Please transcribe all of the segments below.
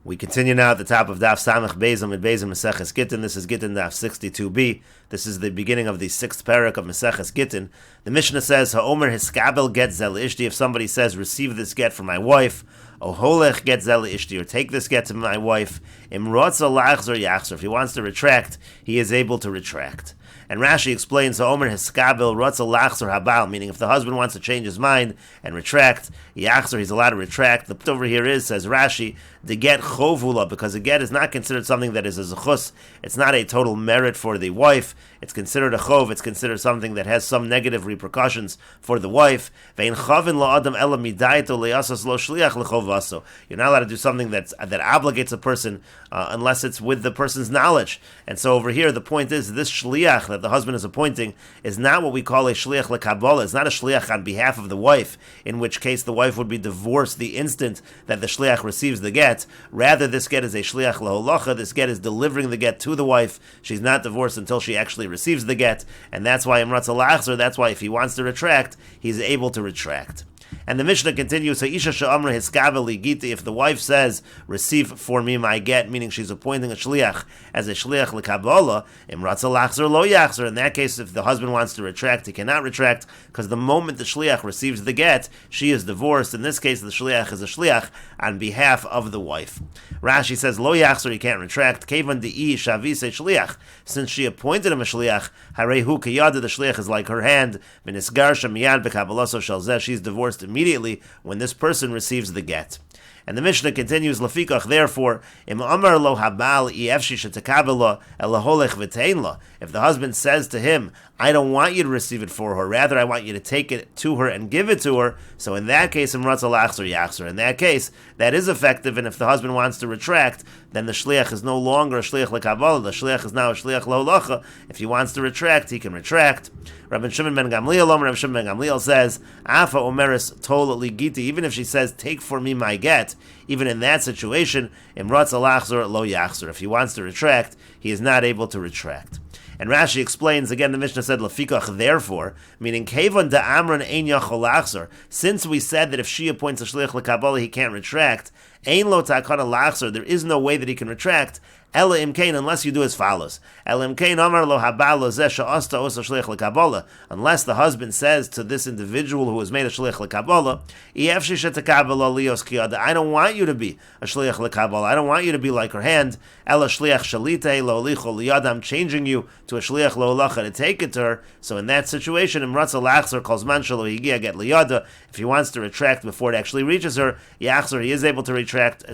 We continue now at the top of Daf Samach Beis Amid Beis Meseches Gitin. This is Gittin Daf 62b. This is the beginning of the 6th parak of Meseches Gitin. The Mishnah says, Ha'omer hiskabel get zel ishti. If somebody says, receive this get from my wife, O holech get zel ishti, or take this get to my wife, imrotza lachzor yachzor. If he wants to retract, he is able to retract. And Rashi explains, Ha'omer hiskabel rotza lachzor habal, meaning if the husband wants to change his mind and retract, yachzor, he's allowed to retract. The put over here is, says Rashi, the get chovula, because a get is not considered something that is a zechus. It's not a total merit for the wife. It's considered a chov. It's considered something that has some negative repercussions for the wife. You're not allowed to do something that obligates a person unless it's with the person's knowledge. And so over here, the point is, this shliach that the husband is appointing is not what we call a shliach lekabbalah. It's not a shliach on behalf of the wife, in which case the wife would be divorced the instant that the shliach receives the get. Rather, this get is a shliach laholacha. This get is delivering the get to the wife. She's not divorced until she actually receives the get, and that's why imratza lachzor, that's why if he wants to retract, he's able to retract. And the Mishnah continues, Ha'isha she'amra hiskabel li giti, if the wife says, receive for me my get, meaning she's appointing a shliach as a shliach l'kabbalah, imratza lachzor lo yachzor. In that case, if the husband wants to retract, he cannot retract, because the moment the shliach receives the get, she is divorced. In this case, the shliach is a shliach on behalf of the wife. Rashi says, lo yachzor, he can't retract, kevan de'i shavise shliach, since she appointed him a shliach, harehu kiyada, the shliach is like her hand, minisgar shamiyad b'kabbalaso shalzeh, she's divorced immediately when this person receives the get. And the Mishnah continues, Lafikach, therefore, im amar lo habal efshi shetakabela elaholech v'tein lo. If the husband says to him, I don't want you to receive it for her, rather I want you to take it to her and give it to her, so in that case, imratza lachzor yachzor. In that case, that is effective, and if the husband wants to retract, then the shliach is no longer a shliach lekabbalah, the shliach is now a shliach laholacha. If he wants to retract, he can retract. Rabbi Shimon ben Gamliel says, Afa omeris tol li giti, even if she says, take for me my get, even in that situation, imratza lachzor lo yachzor. If he wants to retract, he is not able to retract. And Rashi explains, again, the Mishnah said, Lafikach, therefore, meaning, Kevon da amran ein yachol lachzor, since we said that if she appoints a shliach lekabbalah, he can't retract, ein lo takana lachzor, there is no way that he can retract, Ela imkain, unless you do as follows. Ela imkain amar lo habal lo zeh she'asta osa shliach lekabbalah. Unless the husband says to this individual who has made a shliach lekabbalah, Efshi shetakabel lios kiyada, I don't want you to be a shliach lekabbalah. I don't want you to be like her hand. Ela shliach shalite lo licho liyada. I'm changing you to a shliach lo holacha to take it to her. So in that situation, imratza lachzor kol zman shelo higia get liyada. If he wants to retract before it actually reaches her, yachzor, he is able to retract.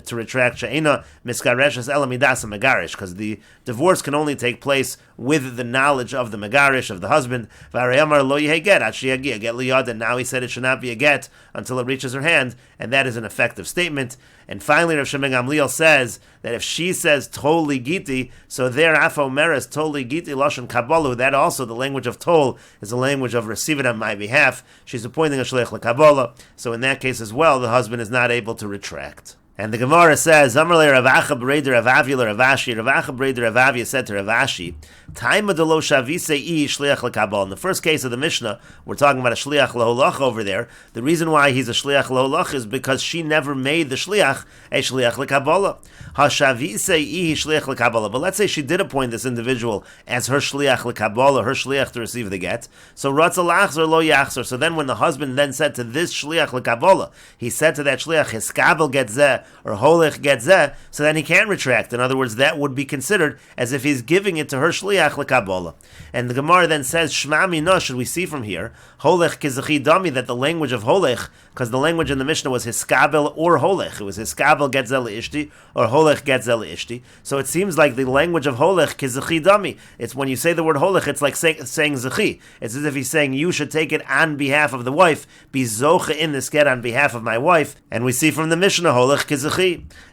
She'ena miskareshes ela midas megarish, because the divorce can only take place with the knowledge of the megarish, of the husband. V'arayamar lo yeh get achi get liyada. Now he said it should not be a get until it reaches her hand, and that is an effective statement. And finally, Rav Shimon ben Gamliel says that if she says tol li giti, so there afa omeres tol li giti lashon kabbalah, that also the language of tol is the language of receive it on my behalf. She's appointing a shliach lekabbalah, so in that case as well, the husband is not able to retract. And the Gemara says, Amrle Rav Acha b'reider Rav Avi Rav Ashi. Rav Acha b'reider Rav Avi said to Rav Ashi, Taima delo shavisei shliach lekabbalah. In the first case of the Mishnah, we're talking about a shliach laholacha over there. The reason why he's a shliach laholacha is because she never made the shliach a shliach lekabbalah. Hashavisei shliach lekabbalah. But let's say she did appoint this individual as her shliach lekabbalah, her shliach to receive the get. So ratza lachzor lo yachzor. So then when the husband then said to this shliach lekabbalah, he said to that shliach, hiskabel get zeh, or holech get zeh, so then he can't retract. In other words, that would be considered as if he's giving it to her shliach lekabbalah. And the Gemara then says, Shma mina, should we see from here, holech kizachi dami, that the language of holech, because the language in the Mishnah was hiskabel or holech, it was hiskabel get zeh ishti, or holech get zeh ishti. So it seems like the language of holech kizachi dami. It's when you say the word holech, it's like saying zachi. It's as if he's saying, you should take it on behalf of the wife, be zocha in this get on behalf of my wife. And we see from the Mishnah, holech kizachi.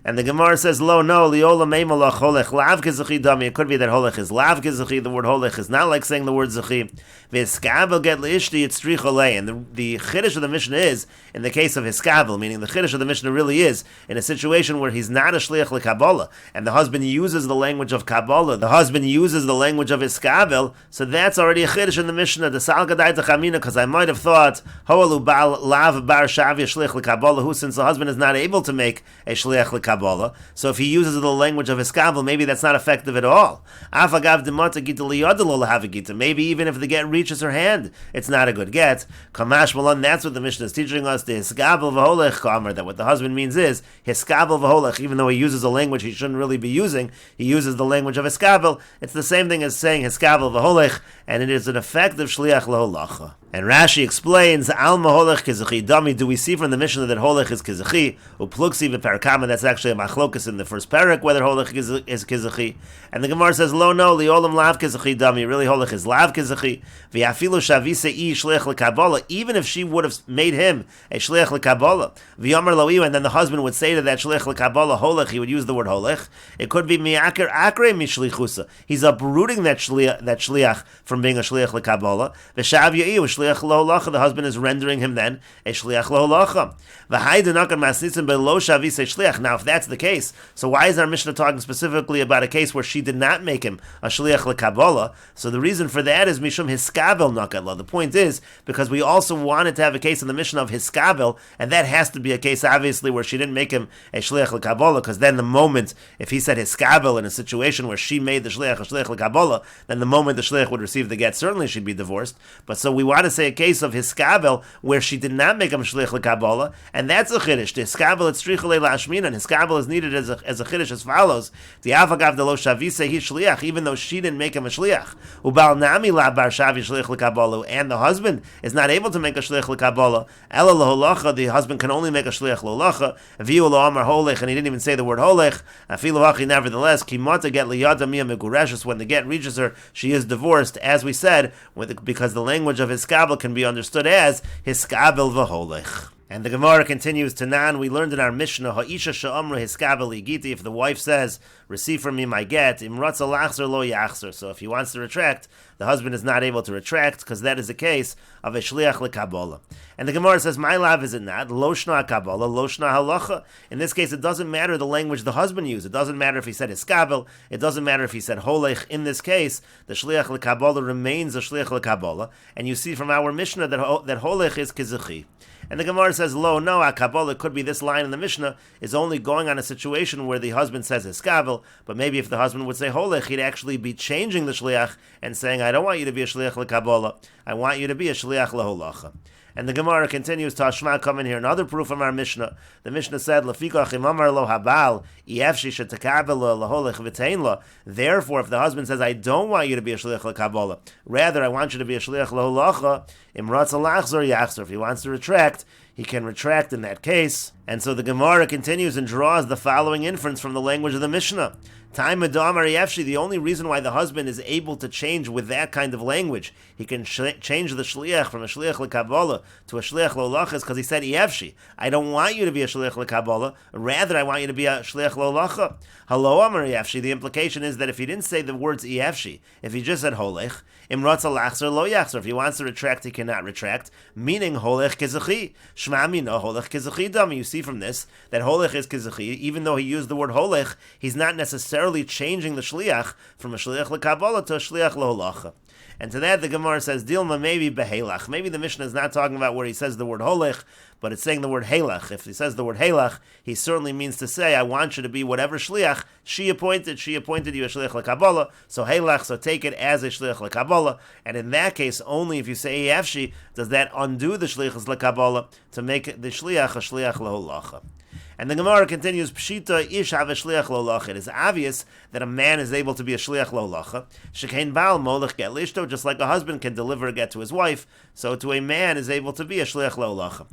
And the Gemara says, lo, no, liola meimalach holech lav kizachi dami. It could be that holech is lav kizachi. The word holech is not like saying the word zachi. V'hiskabel get leishti, it's tricholei. And the chiddush of the Mishnah is, in the case of hiskabel, meaning the chiddush of the Mishnah really is, in a situation where he's not a shliach lekabbalah, and the husband uses the language of kabbalah, the husband uses the language of hiskabel, so that's already a chiddush in the Mishnah, the sal gadai tachamina, because I might have thought, ho'alu bal lav bar shavya shliach lekabbalah, who, since the husband is not able to make a shliach lekabbalah. So if he uses the language of hiskabel, maybe that's not effective at all. Afagav demata gita liyada lo lahav gita. Maybe even if the get reaches her hand, it's not a good get. Kamash malan. That's what the Mishnah is teaching us. The hiskabel v'holech kamer. That what the husband means is hiskabel v'holech. Even though he uses a language he shouldn't really be using, he uses the language of hiskabel. It's the same thing as saying hiskabel v'holech, and it is an effective shliach laholacha. And Rashi explains, Al maholech kizachi dami. Do we see from the Mishnah that holech is kizachi? Upluksi v'parakama. That's actually a machlokas in the first parak whether holech is kizachi. And the Gemara says, Lo no liolam lav kizachi dami. Really holech is lav kizachi. V'yafilu shavisei shliach lekabbalah. Even if she would have made him a shliach lekabbalah, v'yomer lo'iu, and then the husband would say to that shliach lekabbalah holech, he would use the word holech. It could be mi'aker akre mishlichusa. He's uprooting that shliach from being a shliach lekabbalah. V'shav ya'iu shliach loholacha. The husband is rendering him then a shliach loholacha. Now, if that's the case, so why is our Mishnah talking specifically about a case where she did not make him a shliach lekabbalah? So the reason for that is mishum hiskabel nakadla. The point is because we also wanted to have a case in the Mishnah of hiskabel, and that has to be a case obviously where she didn't make him a shliach lekabbalah, because then the moment if he said hiskabel in a situation where she made the shliach a shliach lekabbalah, then the moment the shliach would receive the get, certainly she'd be divorced. But so we want to say a case of hiskabel where she did not make him shliach lekabbalah, and that's a chiddush. The hiskabel it's strichale lashmina, and hiskabel is needed as a chiddush as follows: the avagav de lo shavise he shliach, even though she didn't make him a shliach. Ubal nami la bar shavi shliach lekabbalah, and the husband is not able to make a shliach lekabbalah. Ela laholacha, the husband can only make a shliach lolacha. Viu lo amar holech, and he didn't even say the word holech. Afilu hachi, nevertheless, kimata get liyada mia megureshes. When the get reaches her, she is divorced, as we said, because the language of hiskabel can be understood as hiskabel v'holech. And the Gemara continues to nan. We learned in our Mishnah, Ha'isha she'amru hiskabel igiti. If the wife says, receive from me my get, imratza lachzer lo yachzer. So if he wants to retract, the husband is not able to retract, because that is the case of a shliach lekabbalah. And the Gemara says, my lav is it not? Lo shna kabbalah, lo shna halacha. In this case, it doesn't matter the language the husband used. It doesn't matter if he said hiskabel. It doesn't matter if he said holech. In this case, the shliach lekabbalah remains a shliach lekabbalah. And you see from our Mishnah that holech is kizachi. And the Gemara says, lo, no, Kabbalah could be this line in the Mishnah is only going on a situation where the husband says hiskabel, but maybe if the husband would say holech, he'd actually be changing the shliach and saying, I don't want you to be a shliach lekabbalah, I want you to be a shliach leholacha. And the Gemara continues, Tashma, come in here, another proof from our Mishnah. The Mishnah said, Lefikach imamar lo habal, iefshi shetakabel laholech v'tein lo. Therefore, if the husband says, I don't want you to be a shliach lekabbalah, rather I want you to be a shliach leholacha, imratza lachzor yachzor. If he wants to retract, he can retract in that case. And so the Gemara continues and draws the following inference from the language of the Mishnah. The only reason why the husband is able to change with that kind of language, he can change the shliach from a shliach lekabbalah to a shliach lolacha, is because he said yefshi. I don't want you to be a shliach lekabbalah, rather I want you to be a shliach lolacha. Hello amar yefshi. The implication is that if he didn't say the words yefshi, if he just said holech, imratza lachzer lo yachzer. If he wants to retract, he cannot retract, meaning holech kizachi. Shma mina holech kizachi dami. You see from this that holech is kizachi. Even though he used the word holech, he's not necessarily changing the shliach from a shliach lekabbalah to a shliach leholacha. And to that the Gemara says, Dilma maybe behelach. Maybe the Mishnah is not talking about where he says the word holech, but it's saying the word helach. If he says the word helach, he certainly means to say, I want you to be whatever shliach she appointed you a shliach lekabbalah, so helach, so take it as a shliach lekabbalah. And in that case, only if you say yafshi, does that undo the shliach lekabbalah to make the shliach a shliach leholacha. And the Gemara continues, Pshita ish have a shliach lolacha. It is obvious that a man is able to be a shliach lolacha. Shekein baal molech get lishto, just like a husband can deliver a get to his wife, so to a man is able to be a shliach lolacha.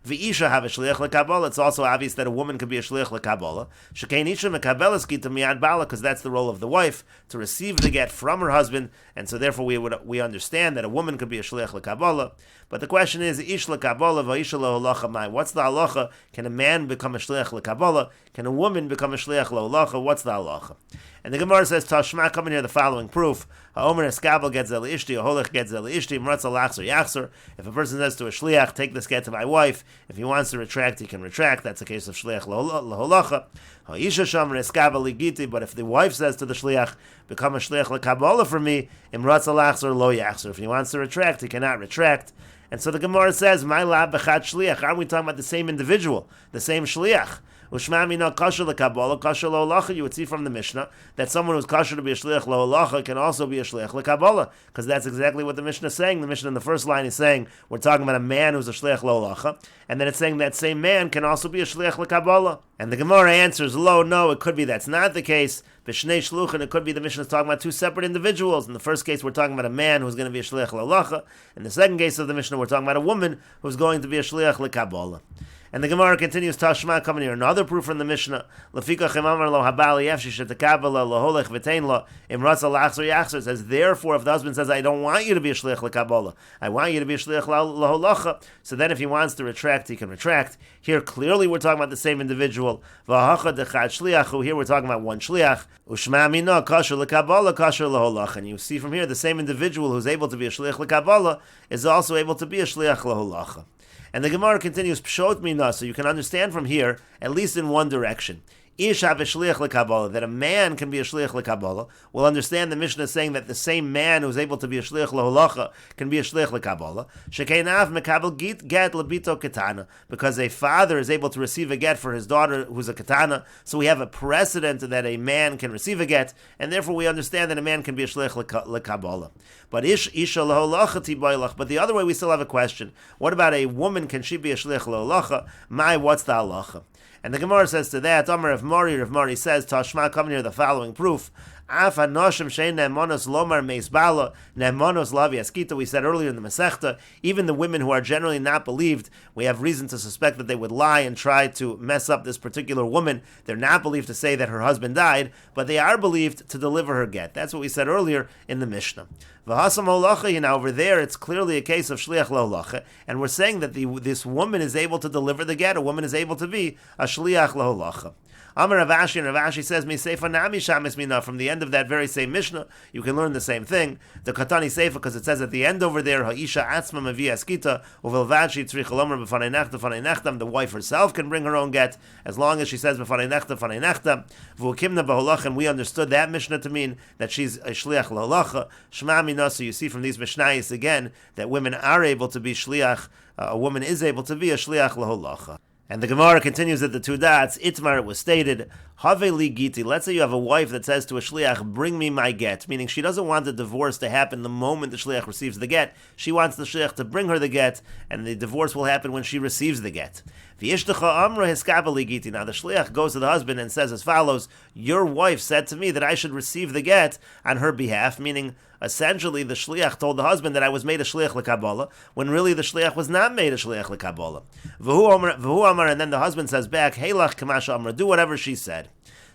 V'isha have a shliach lekabbalah. It's also obvious that a woman could be a shliach lekabbalah. Shekein isha mekabelas gita miyad bala, because that's the role of the wife to receive the get from her husband, and so therefore we understand that a woman could be a shliach lekabbalah. But the question is, ish lekabbalah v'isha leholacha mai. What's the halacha? Can a man become a shliach lekabbalah? Can a woman become a shliach leholacha? What's the halacha? And the Gemara says, Tashma, come in here, the following proof. Ha'omer eskabel get zel ishti, holech get zel ishti, mratza lachzer yachzer. If a person says to a shliach, take this get to my wife, if he wants to retract, he can retract. That's a case of shliach leholacha. Ha'isha shomer eskabel igiti, but if the wife says to the shliach, become a shliach lekabbalah for me, imratza lachzer lo yachzer. If he wants to retract, he cannot retract. And so the Gemara says, my lab b'chat shliach. Aren't we talking about the same individual, the same shliach? Ushma mina kasher lekabala, kasher loholacha. You would see from the Mishnah that someone who's kasher to be a shliach loholacha can also be a shliach lekabala, because that's exactly what the Mishnah is saying. The Mishnah in the first line is saying we're talking about a man who's a shliach loholacha, and then it's saying that same man can also be a shliach lekabala. And the Gemara answers, lo, no, it could be that's not the case. B'shnei shluchin, it could be the Mishnah is talking about two separate individuals. In the first case, we're talking about a man who's going to be a shliach loholacha. In the second case of the Mishnah, we're talking about a woman who's going to be a shliach lekabala. And the Gemara continues, Tashma, coming here, another proof from the Mishnah. Lefika chemamar lo habali yefshi shetekabala loholech v'tein lo imratza lachzor yachzor. It says, therefore, if the husband says, I don't want you to be a shliach lekabala, I want you to be a shliach loholacha, so then if he wants to retract, he can retract. Here, clearly, we're talking about the same individual. V'hacha dechad shliachu. Here, we're talking about one shliach. Ushma mina kasher lekabala, kasher loholacha. And you see from here, the same individual who's able to be a shliach lekabala is also able to be a shliach loholacha. And the Gemara continues, Pshot mina, so you can understand from here, at least in one direction. Ish have a shliach lekabala, that a man can be a shliach lekabala. We'll understand the Mishnah is saying that the same man who's able to be a shliach loholacha can be a shliach lekabala. Shekeinav mekabel get lebito ketana, because a father is able to receive a get for his daughter who's a ketana. So we have a precedent that a man can receive a get, and therefore we understand that a man can be a shliach lekabala. But isha loholacha tibaylach. But the other way we still have a question. What about a woman? Can she be a shliach loholacha? What's the halacha? And the Gemara says to that, Amar Rav Mari says, Tashma, coming here the following proof. Af hanoshim shein ne'emonos lomar meis bala ne'emonos lavi askita. We said earlier in the Masechta, even the women who are generally not believed, we have reason to suspect that they would lie and try to mess up this particular woman. They're not believed to say that her husband died, but they are believed to deliver her get. That's what we said earlier in the Mishnah. V'hasam holacha, now over there, it's clearly a case of shliach laholacha, and we're saying that this woman is able to deliver the get. A woman is able to be a shliach laholacha. Amar Rav Ashi, and Rav Ashi says, Miseifa nami shamis mina. From the end of that very same Mishnah, you can learn the same thing. The Katani Seifa, because it says at the end over there, Ha'isha atzma mavi askita, uvelvachi tzrich alomer b'fanei nechta, fanei nechtam. The wife herself can bring her own get, as long as she says b'fanei nechta, fanei nechta. V'ukimna b'holachem, we understood that Mishnah to mean that she's a shliach l'holacha. Shema mina, so you see from these Mishnayos again, that women are able to be shliach, a woman is able to be a shliach l'holacha. And the Gemara continues at the two dots. Itmar, it was stated, Haveli Giti. Let's say you have a wife that says to a shliach, bring me my get, meaning she doesn't want the divorce to happen the moment the shliach receives the get. She wants the shliach to bring her the get, and the divorce will happen when she receives the get. V'yishtacha amra hiskabeli Giti. Now the shliach goes to the husband and says as follows, your wife said to me that I should receive the get on her behalf, meaning essentially the shliach told the husband that I was made a shliach lekabala, when really the shliach was not made a shliach lekabala. V'hu amar, and then the husband says back, Heilach kamasha amra, do whatever she said.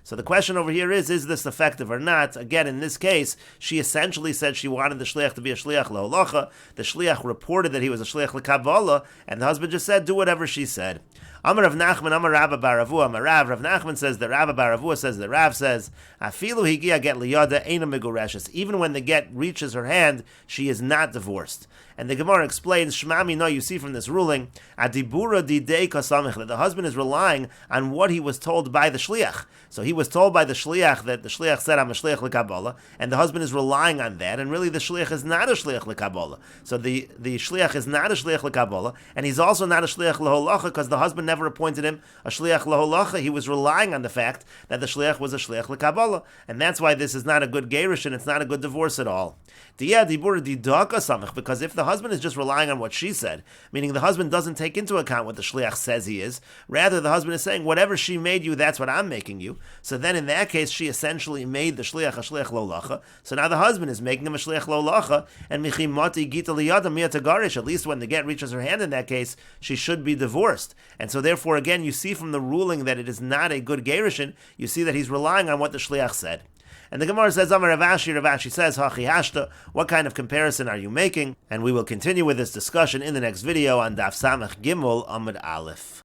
So the question over here is this effective or not? Again, in this case, she essentially said she wanted the shliach to be a shliach leholacha. The shliach reported that he was a shliach lekabala, and the husband just said, do whatever she said. Amar Rav Nachman, Amar Rabba bar Ravua, Amar Rav. Rav Nachman says that Rabba bar Ravua says that Rav says, Afilu higia get liyada eina megureshes. Even when the get reaches her hand, she is not divorced. And the Gemara explains, Shmami, no, you see from this ruling, Adibura didei kasamich, that the husband is relying on what he was told by the shliach. So he was told by the shliach that the shliach said, I'm a shliach lekabala, and the husband is relying on that, and really the shliach is not a shliach lekabala. So the shliach is not a shliach lekabala, and he's also not a shliach leholacha, because the husband never appointed him a shliach leholacha. He was relying on the fact that the shliach was a shliach lekabala, and that's why this is not a good gerish, and it's not a good divorce at all. Because if the husband is just relying on what she said, meaning the husband doesn't take into account what the shliach says he is, rather the husband is saying, whatever she made you, that's what I'm making you. So then in that case, she essentially made the shliach a shliach lolacha. So now the husband is making him a shliach lolacha, and michimati gita liyada miyatagarish, at least when the get reaches her hand in that case, she should be divorced. And so therefore, again, you see from the ruling that it is not a good gerishin, you see that he's relying on what the shliach said. And the Gemara says, Amar Rav Ashi says, Hachi Hashta, what kind of comparison are you making? And we will continue with this discussion in the next video on Daf Samach Gimel Amud Aleph.